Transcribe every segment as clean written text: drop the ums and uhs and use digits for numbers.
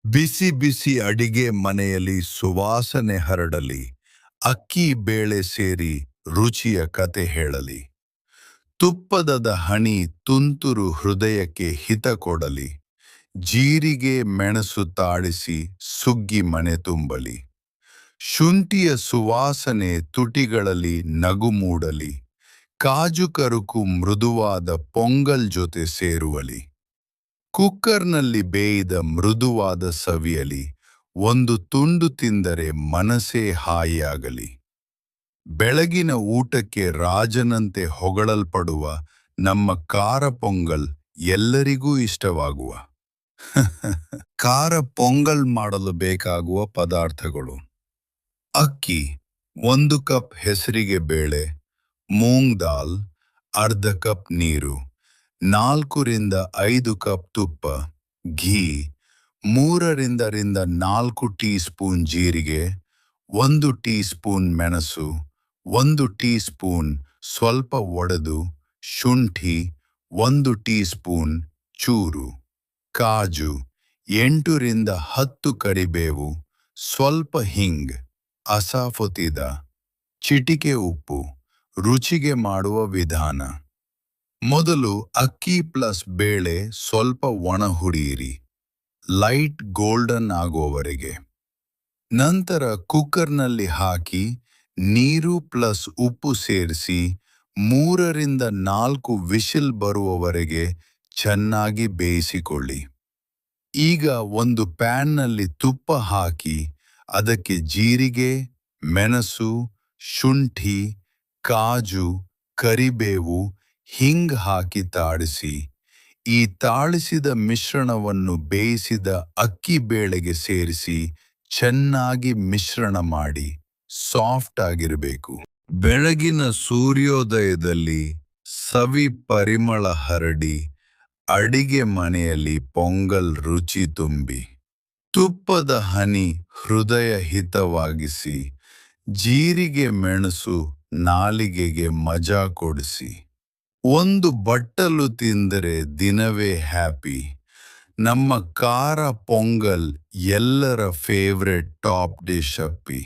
ಬಿಸಿ ಬಿಸಿ ಅಡಿಗೆ ಮನೆಯಲ್ಲಿ ಸುವಾಸನೆ ಹರಡಲಿ, ಅಕ್ಕಿ ಬೇಳೆ ಸೇರಿ ರುಚಿಯ ಕತೆ ಹೇಳಲಿ. ತುಪ್ಪದ ಹನಿ ತುಂತುರು ಹೃದಯಕ್ಕೆ ಹಿತ ಕೊಡಲಿ. ಜೀರಿಗೆ ಮೆಣಸು ತಾಡಿಸಿ ಸುಗ್ಗಿ ಮನೆ ತುಂಬಲಿ. ಶುಂಠಿಯ ಸುವಾಸನೆ ತುಟಿಗಳಲ್ಲಿ ನಗು ಮೂಡಲಿ. ಕಾಜು ಕರುಕು ಮೃದುವಾದ ಪೊಂಗಲ್ ಜೊತೆ ಸೇರುವಲಿ. ಕುಕ್ಕರ್ನಲ್ಲಿ ಬೇಯ್ದ ಮೃದುವಾದ ಸವಿಯಲಿ. ಒಂದು ತುಂಡು ತಿಂದರೆ ಮನಸ್ಸೇ ಹಾಯಿಯಾಗಲಿ. ಬೆಳಗಿನ ಊಟಕ್ಕೆ ರಾಜನಂತೆ ಹೊಗಳಲ್ಪಡುವ ನಮ್ಮ ಖಾರ ಪೊಂಗಲ್ ಎಲ್ಲರಿಗೂ ಇಷ್ಟವಾಗುವ. ಖಾರ ಪೊಂಗಲ್ ಮಾಡಲು ಬೇಕಾಗುವ ಪದಾರ್ಥಗಳು: ಅಕ್ಕಿ 1 ಕಪ್, ಹೆಸರಿಗೆ ಬೇಳೆ, ಮೂಂಗ್ ದಾಲ್ ಅರ್ಧ ಕಪ್, ನೀರು 4 ರಿಂದ 5 ಕಪ್, ತುಪ್ಪ, ಘೀ 3 ರಿಂದ 4 ಟೀ ಸ್ಪೂನ್, ಜೀರಿಗೆ 1 ಟೀ ಸ್ಪೂನ್, ಮೆಣಸು 1 ಟೀ ಸ್ಪೂನ್ ಸ್ವಲ್ಪ ಒಡೆದು, ಶುಂಠಿ 1 ಟೀ ಸ್ಪೂನ್ ಚೂರು, ಕಾಜು 8 ರಿಂದ 10 ಕರಿಬೇವು, ಸ್ವಲ್ಪ ಹಿಂಗ್, ಅಸಾಫೊತಿದ, ಚಿಟಿಕೆ ಉಪ್ಪು. ರುಚಿಗೆ ಮಾಡುವ ವಿಧಾನ: ಮೊದಲು ಅಕ್ಕಿ ಪ್ಲಸ್ ಬೇಳೆ ಸ್ವಲ್ಪ ಒಣ ಹುರಿಯಿರಿ, ಲೈಟ್ ಗೋಲ್ಡನ್ ಆಗುವವರೆಗೆ. ನಂತರ ಕುಕ್ಕರ್ನಲ್ಲಿ ಹಾಕಿ ನೀರು ಪ್ಲಸ್ ಉಪ್ಪು ಸೇರಿಸಿ 3 ರಿಂದ 4 ವಿಶಿಲ್ ಬರುವವರೆಗೆ ಚೆನ್ನಾಗಿ ಬೇಯಿಸಿಕೊಳ್ಳಿ. ಈಗ ಒಂದು ಪ್ಯಾನ್ನಲ್ಲಿ ತುಪ್ಪ ಹಾಕಿ ಅದಕ್ಕೆ ಜೀರಿಗೆ, ಮೆಣಸು, ಶುಂಠಿ, ಕಾಜು, ಕರಿಬೇವು, ಹಿಂಗ್ ಹಾಕಿ ತಾಡಿಸಿ. ಈ ತಾಳಿಸಿದ ಮಿಶ್ರಣವನ್ನು ಬೇಯಿಸಿದ ಅಕ್ಕಿ ಬೇಳೆಗೆ ಸೇರಿಸಿ ಚೆನ್ನಾಗಿ ಮಿಶ್ರಣ ಮಾಡಿ. ಸಾಫ್ಟ್ ಆಗಿರಬೇಕು. ಬೆಳಗಿನ ಸೂರ್ಯೋದಯದಲ್ಲಿ ಸವಿ ಪರಿಮಳ ಹರಡಿ ಅಡಿಗೆ ಮನೆಯಲ್ಲಿ ಪೊಂಗಲ್ ರುಚಿ ತುಂಬಿ. ತುಪ್ಪದ ಹನಿ ಹೃದಯ ಹಿತವಾಗಿಸಿ, ಜೀರಿಗೆ ಮೆಣಸು ನಾಲಿಗೆಗೆ ಮಜಾ ಕೊಡಿಸಿ. ಒಂದು ಬಟ್ಟಲು ತಿಂದರೆ ದಿನವೇ ಹ್ಯಾಪಿ. ನಮ್ಮ ಖಾರ ಪೊಂಗಲ್ ಎಲ್ಲರ ಫೇವ್ರೆಟ್ ಟಾಪ್ ಡಿಶ್ ಅಪ್ಪಿ.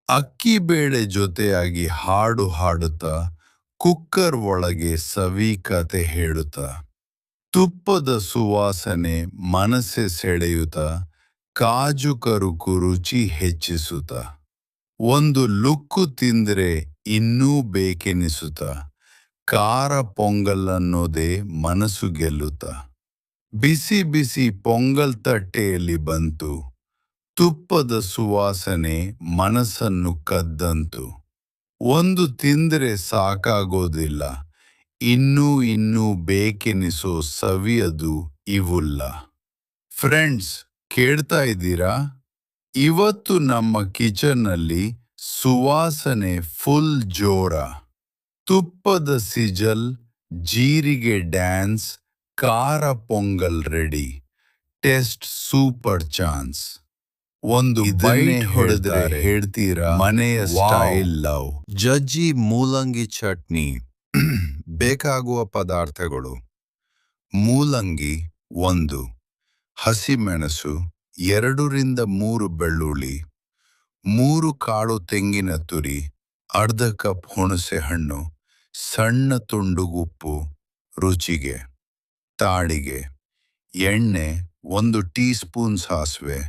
ಅಕ್ಕಿ ಬೇಳೆ ಜೊತೆಯಾಗಿ ಹಾಡು ಹಾಡುತ್ತಾ ಕುಕ್ಕರ್ ಒಳಗೆ ಸವಿ ಕತೆ ಹೇಳುತ್ತಾ, ತುಪ್ಪದ ಸುವಾಸನೆ ಮನಸ್ಸೆ ಸೆಳೆಯುತ್ತ, ಕಾಜು ಕರುಕು ರುಚಿ ಹೆಚ್ಚಿಸುತ್ತ, ಒಂದು ಲುಕ್ಕು ತಿಂದರೆ ಇನ್ನೂ ಬೇಕೆನಿಸುತ್ತ, ಖಾರ ಪೊಂಗಲ್ ಅನ್ನೋದೇ ಮನಸ್ಸು ಗೆಲ್ಲುತ್ತ. ಬಿಸಿ ಬಿಸಿ ಪೊಂಗಲ್ ತಟ್ಟೆಯಲ್ಲಿ ಬಂತು, ತುಪ್ಪದ ಸುವಾಸನೆ ಮನಸ್ಸನ್ನು ಕದ್ದಂತು. ಒಂದು ತಿಂದರೆ ಸಾಕಾಗೋದಿಲ್ಲ, ಇನ್ನೂ ಬೇಕೆನಿಸೋ ಸವಿಯದು ಇವುಲ್ಲ. ಫ್ರೆಂಡ್ಸ್, ಕೇಳ್ತಾ ಇದ್ದೀರಾ? ಇವತ್ತು ನಮ್ಮ ಕಿಚನ್ನಲ್ಲಿ ಸುವಾಸನೆ ಫುಲ್ ಜೋರ. ತುಪ್ಪದ ಸಿಜಲ್, ಜೀರಿಗೆ ಡ್ಯಾನ್ಸ್, ಖಾರ pongal ready. Taste super chance. ಒಂದು ಬೈಟ್ ಹೊಡೆದ್ರೆ ಹೇಳ್ತೀರಾ ಮನೆಯ ಸ್ಟೈಲ್ ಲವ್. ಜಜ್ಜಿ ಮೂಲಂಗಿ ಚಟ್ನಿ. ಬೇಕಾಗುವ ಪದಾರ್ಥಗಳು: ಮೂಲಂಗಿ 1, ಹಸಿಮೆಣಸು 2 ರಿಂದ 3 ಬೆಳ್ಳುಳ್ಳಿ, 3 ಕಾಳು ತೆಂಗಿನ ತುರಿ, ಅರ್ಧ ಕಪ್ ಹುಣಸೆ ಹಣ್ಣು, ಸಣ್ಣ ತುಂಡು ಉಪ್ಪು ರುಚಿಗೆ. ತಾಳಿಗೆ: ಎಣ್ಣೆ 1 ಟೀ ಸ್ಪೂನ್, ಸಾಸಿವೆ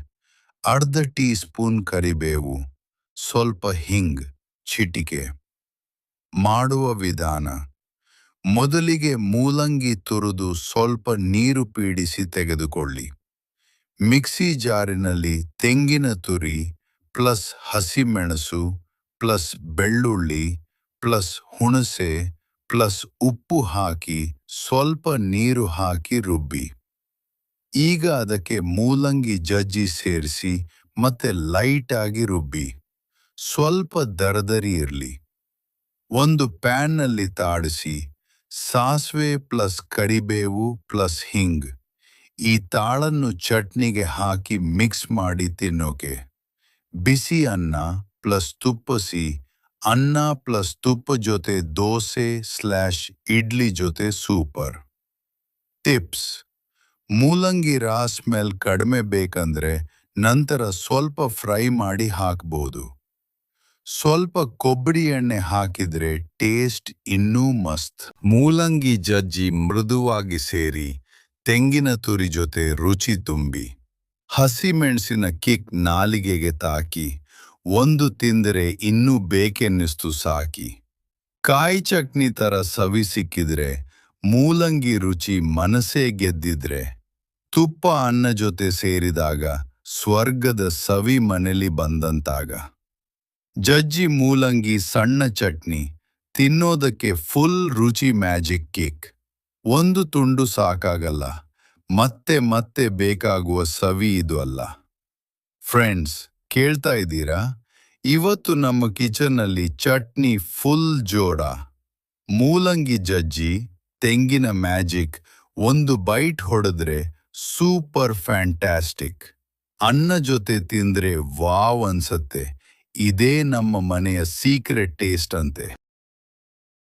ಅರ್ಧ ಟೀ ಸ್ಪೂನ್, ಕರಿಬೇವು, ಸ್ವಲ್ಪ ಹಿಂಗ್, ಚಿಟಿಕೆ. ಮಾಡುವ ವಿಧಾನ: ಮೊದಲಿಗೆ ಮೂಲಂಗಿ ತುರಿದು ಸ್ವಲ್ಪ ನೀರು ಪೀಡಿಸಿ ತೆಗೆದುಕೊಳ್ಳಿ. ಮಿಕ್ಸಿ ಜಾರಿನಲ್ಲಿ ತೆಂಗಿನ ತುರಿ ಪ್ಲಸ್ ಹಸಿಮೆಣಸು ಪ್ಲಸ್ ಬೆಳ್ಳುಳ್ಳಿ ಪ್ಲಸ್ ಹುಣಸೆ ಪ್ಲಸ್ ಉಪ್ಪು ಹಾಕಿ ಸ್ವಲ್ಪ ನೀರು ಹಾಕಿ ರುಬ್ಬಿ. ಈಗ ಅದಕ್ಕೆ ಮೂಲಂಗಿ ಜಜ್ಜಿ ಸೇರಿಸಿ ಮತ್ತೆ ಲೈಟ್ ಆಗಿ ರುಬ್ಬಿ. ಸ್ವಲ್ಪ ದರದರಿ ಇರಲಿ. ಒಂದು ಪ್ಯಾನ್ನಲ್ಲಿ ತಾಡಿಸಿ ಸಾಸಿವೆ ಪ್ಲಸ್ ಕರಿಬೇವು ಪ್ಲಸ್ ಹಿಂಗ್. ಈ ತಾಳನ್ನು ಚಟ್ನಿಗೆ ಹಾಕಿ ಮಿಕ್ಸ್ ಮಾಡಿ ತಿನ್ನೋಕೆ. ಬಿಸಿ ಅನ್ನ ಪ್ಲಸ್ ತುಪ್ಪಸಿ, ಅನ್ನ ಪ್ಲಸ್ ತುಪ್ಪ ಜೊತೆ ದೋಸೆ / ಇಡ್ಲಿ ಜೊತೆ ಸೂಪರ್. ಟಿಪ್ಸ್: ಮೂಲಂಗಿ ರಾ ಸ್ಮೆಲ್ ಕಡಿಮೆ ಬೇಕಂದ್ರೆ ನಂತರ ಸ್ವಲ್ಪ ಫ್ರೈ ಮಾಡಿ ಹಾಕ್ಬೋದು. ಸ್ವಲ್ಪ ಕೊಬ್ಬರಿ ಎಣ್ಣೆ ಹಾಕಿದ್ರೆ ಟೇಸ್ಟ್ ಇನ್ನೂ ಮಸ್ತ್. ಮೂಲಂಗಿ ಜಜ್ಜಿ ಮೃದುವಾಗಿ ಸೇರಿ ತೆಂಗಿನ ತುರಿ ಜೊತೆ ರುಚಿ ತುಂಬಿ ಹಸಿಮೆಣಸಿನ ಕಿಕ್ ನಾಲಿಗೆಗೆ ತಾಕಿ ಒಂದು ತಿಂದರೆ ಇನ್ನೂ ಬೇಕೆನ್ನಿಸ್ತು ಸಾಕಿ. ಕಾಯಿ ಚಟ್ನಿ ತರ ಸವಿ ಸಿಕ್ಕಿದ್ರೆ, ಮೂಲಂಗಿ ರುಚಿ ಮನಸ್ಸೇ ಗೆದ್ದಿದ್ರೆ, ತುಪ್ಪ ಅನ್ನ ಜೊತೆ ಸೇರಿದಾಗ ಸ್ವರ್ಗದ ಸವಿ ಮನೆಲಿ ಬಂದಂತಾಗ. ಜಜ್ಜಿ ಮೂಲಂಗಿ ಸಣ್ಣ ಚಟ್ನಿ ತಿನ್ನೋದಕ್ಕೆ ಫುಲ್ ರುಚಿ ಮ್ಯಾಜಿಕ್ ಕಿಕ್. ಒಂದು ತುಂಡು ಸಾಕಾಗಲ್ಲ, ಮತ್ತೆ ಮತ್ತೆ ಬೇಕಾಗುವ ಸವಿ ಇದು ಅಲ್ಲ. ಫ್ರೆಂಡ್ಸ್, ಕೇಳ್ತಾ ಇದ್ದೀರಾ? ಇವತ್ತು ನಮ್ಮ ಕಿಚನ್ನಲ್ಲಿ ಚಟ್ನಿ ಫುಲ್ ಜೋಡ. ಮೂಲಂಗಿ ಜಜ್ಜಿ, ತೆಂಗಿನ ಮ್ಯಾಜಿಕ್, ಒಂದು ಬೈಟ್ ಹೊಡೆದ್ರೆ ಸೂಪರ್ ಫ್ಯಾಂಟಾಸ್ಟಿಕ್. ಅನ್ನ ಜೊತೆ ತಿಂದ್ರೆ ವಾವ್ ಅನ್ಸತ್ತೆ. ಇದೇ ನಮ್ಮ ಮನೆಯ ಸೀಕ್ರೆಟ್ ಟೇಸ್ಟ್ ಅಂತೆ.